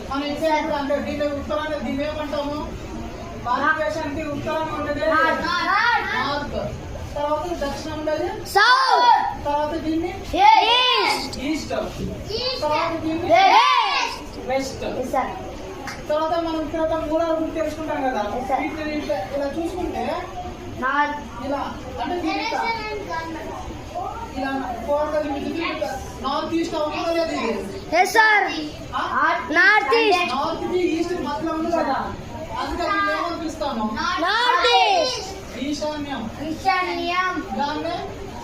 మనం ఇప్పుడు అంటే దీని ఉత్తరాన్ని దీన్ని ఏమంటాము? భారతదేశానికి ఉత్తరాన్ని ఉండేది నార్త్, తర్వాత దక్షిణం ఉండేది సౌత్, తర్వాత దీన్ని ఈస్ట్, తర్వాత దీన్ని వెస్ట్. తర్వాత మనం తర్వాత మూలాల గురించి తెలుసుకుంటాం కదా. వీటిని ఇలా చూసుకుంటే ఇలా అంటే ఇలా నార్త్ ఈస్ట్ అవుతుందా లేదు? ఇది నార్త్ ఈస్ట్, నార్త్ కి ఈస్ట్ మధ్యలో ఉంది కదా, అందుకని మేము ఏమనిపిస్తాము? నార్త్ ఈస్ట్, ఈశాన్యం. ఈశాన్యం, దాన్నే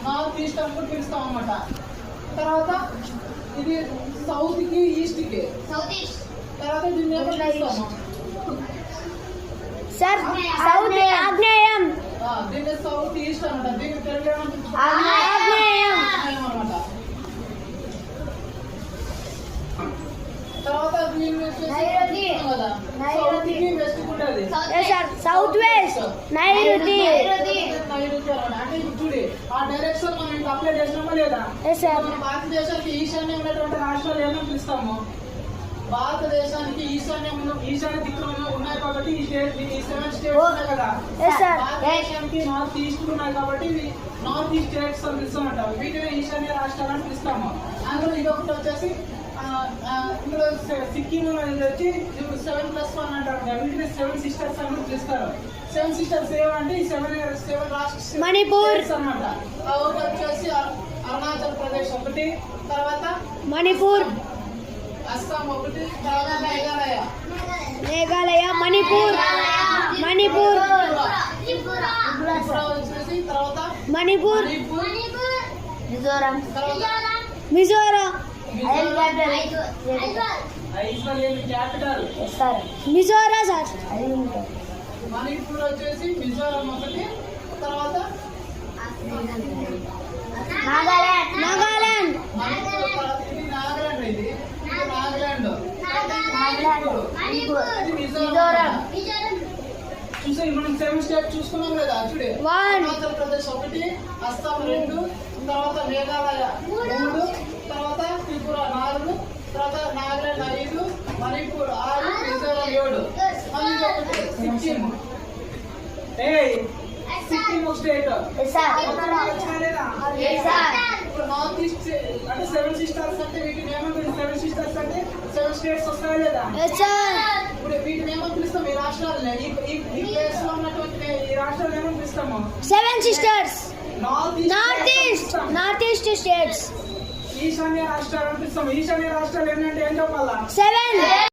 నార్త్ ఈస్ట్ అని కూడా పిలుస్తాం అన్నమాట. తర్వాత ఇది సౌత్ కి ఈస్ట్ కి, తర్వాత దీన్ని ఏమో పిలుస్తాము? సార్ సౌత్ ఆగ్నేయం, దీన్ని సౌత్ ఈస్ట్ అనమాట. దీన్ని తెలుగు ఏమంటారు? ఆగ్నేయం అన్నమాట. తర్వాత దీన్ని వచ్చేసి కదా సౌత్ కి వెస్ట్ కి ఉంటుంది. సార్ సౌత్ వెస్ట్, నైరుతి. నైరుతి అన్నమాట. అంటే ఇప్పుడు చూడి ఆ డైరెక్షన్ మనం ఇంకా అప్లై చేసినామా లేదా? మన భారతదేశానికి ఈశాన్యం ఉన్నటువంటి రాష్ట్రాలు ఏమని పిలుస్తాము? భారతదేశానికి ఈశాన్య దిక్కులు ఉన్నాయి కాబట్టి ఈ 7 స్టేట్స్ ఉన్నాయి కదా. భారతదేశానికి నార్త్ ఈస్ట్ ఉన్నాయి కాబట్టి నార్త్ ఈస్ట్ స్టేట్స్ అని పిలుస్తామంటాం. వీటిని ఈశాన్య రాష్ట్రాలు అని పిలుస్తాము. అందులో ఇదొకటి వచ్చేసి ఇందులో సిక్కిం వచ్చి 7+1 అంటారు. వీటిని 7 సిస్టర్స్ అని పిలుస్తారు. 7 సిస్టర్స్ ఏమంటే ఈ 7 రాష్ట్ర మణిపూర్ అనమాట. ఒకటి వచ్చేసి అరుణాచల్ ప్రదేశ్ ఒకటి, తర్వాత మణిపూర్, అస్సాం ఒకటి, తర్వాత మేఘాలయ, మణిపూర్, మణిపూర్, వచ్చేసి తర్వాత మణిపూర్, మిజోరం, మిజోరం, క్యాపిటల్ మిజోరా సార్. మణిపూర్ వచ్చేసి మిజోరం ఒకటి, తర్వాత నాగాలాండ్, మణిపూర్, తర్వాత ఇది నాగాలాండ్, ఇది నాగాలాండ్, మిజోరం. చూసే మనం 7 స్టేట్ చూసుకున్నాం కదా. చూడే అరుణాచల్ ప్రదేశ్ ఒకటి, అస్సాం 2, తర్వాత మేఘాలయ 3, తర్వాత త్రిపుర 4, తర్వాత నాగాలాండ్ 5, మణిపూర్ 6, మిజోరం 7, మళ్ళీ ఒకటి సిక్కిం. సిక్కిం ఒక స్టేట్. ఇప్పుడు నార్త్ ఈస్ట్ అంటే 7 సిస్టర్స్ అంటే వీటిని ఏమని 7 సిస్టర్స్ అంటే 7 స్టేట్స్ వస్తాయా లేదా? ఇప్పుడు వీటిని ఏమని పిలుస్తాం? ఈ రాష్ట్రాలని ఈ ప్లేస్ లో ఉన్నటువంటి ఈ రాష్ట్రాలు ఏమని పిలుస్తాము? 7 సిస్టర్స్, నార్త్ ఈస్ట్ స్టేట్స్. ఈశాన్య రాష్ట్రాలు అని పిలుస్తాము. ఈశాన్య రాష్ట్రాలు ఏంటంటే ఏం చెప్పాలా? 7